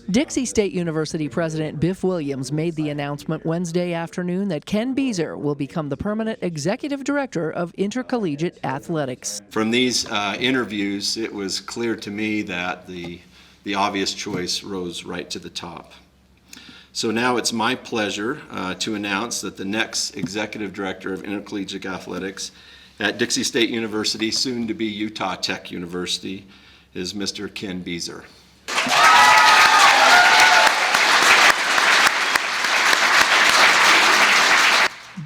Dixie State University President Biff Williams made the announcement Wednesday afternoon that Ken Beazer will become the permanent executive director of intercollegiate athletics. From these interviews, it was clear to me that the obvious choice rose right to the top. So now it's my pleasure to announce that the next executive director of intercollegiate athletics at Dixie State University, soon to be Utah Tech University, is Mr. Ken Beazer.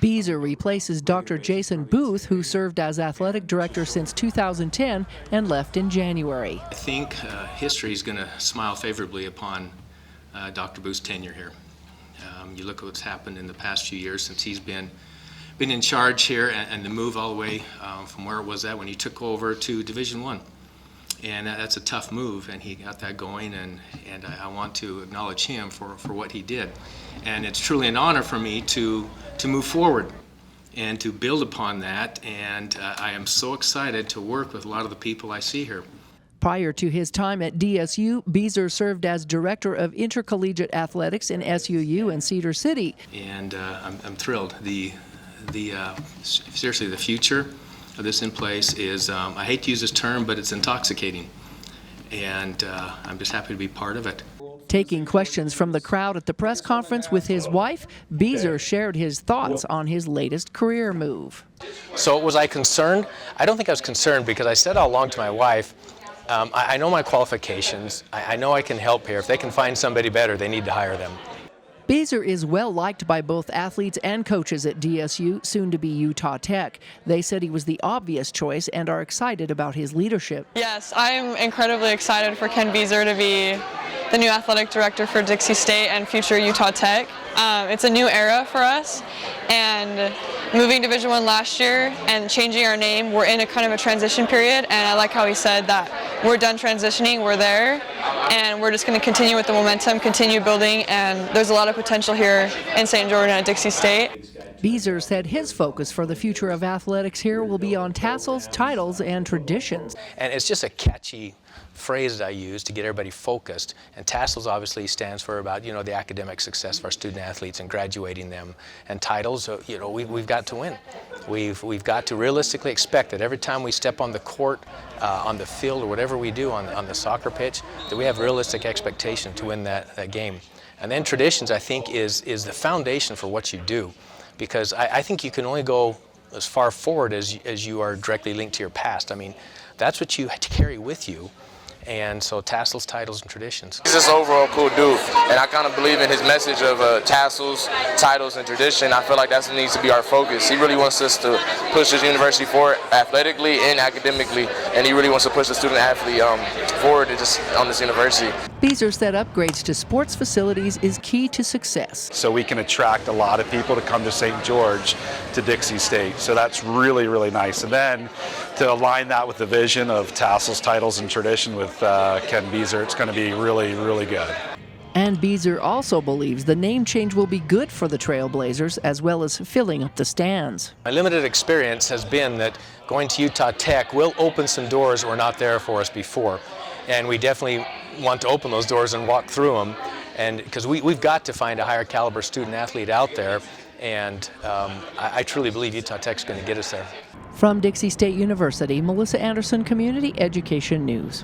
Beazer replaces Dr. Jason Boothe, who served as athletic director since 2010 and left in January. I think history is going to smile favorably upon Dr. Booth's tenure here. You look at what's happened in the past few years since he's been in charge here, and the move all the way from where it was at when he took over to Division I. And that's a tough move, and he got that going, and I want to acknowledge him for what he did. And it's truly an honor for me to move forward and to build upon that, and I am so excited to work with a lot of the people I see here. Prior to his time at DSU, Beazer served as director of intercollegiate athletics in SUU and Cedar City. And I'm thrilled. Seriously, the future of this in place is, I hate to use this term, but it's intoxicating. And I'm just happy to be part of it. Taking questions from the crowd at the press conference with his wife, Beazer shared his thoughts on his latest career move. So was I concerned? I don't think I was concerned, because I said all along to my wife, I know my qualifications. I know I can help here. If they can find somebody better, they need to hire them. Beazer is well liked by both athletes and coaches at DSU, soon to be Utah Tech. They said he was the obvious choice and are excited about his leadership. Yes, I'm incredibly excited for Ken Beazer to be the new athletic director for Dixie State and future Utah Tech. It's a new era for us, and moving Division I last year and changing our name, we're in a kind of a transition period, and I like how he said that we're done transitioning, we're there, and we're just going to continue with the momentum, continue building, and there's a lot of potential here in St. Jordan at Dixie State. Beazer said his focus for the future of athletics here will be on tassels, titles, and traditions. And it's just a catchy phrase that I use to get everybody focused. And tassels obviously stands for about, the academic success of our student athletes and graduating them. And titles, we've got to win. We've got to realistically expect that every time we step on the court, on the field, or whatever we do on the soccer pitch, that we have realistic expectation to win that game. And then traditions, I think, is the foundation for what you do. Because I think you can only go as far forward as you are directly linked to your past. I mean, that's what you carry with you. And so tassels, titles, and traditions. He's just overall cool dude, and I kind of believe in his message of tassels, titles, and tradition. I feel like that needs to be our focus. He really wants us to push his university forward athletically and academically, and he really wants to push the student athlete forward just on this university. Beazer said upgrades to sports facilities is key to success. So we can attract a lot of people to come to St. George, to Dixie State. So that's really, really nice. And then to align that with the vision of tassels, titles, and tradition with Ken Beazer, it's going to be really, really good. And Beazer also believes the name change will be good for the Trailblazers, as well as filling up the stands. My limited experience has been that going to Utah Tech will open some doors that were not there for us before. And we definitely want to open those doors and walk through them, and because we've got to find a higher caliber student athlete out there, and I truly believe Utah Tech's going to get us there. From Dixie State University, Melissa Anderson, Community Education News.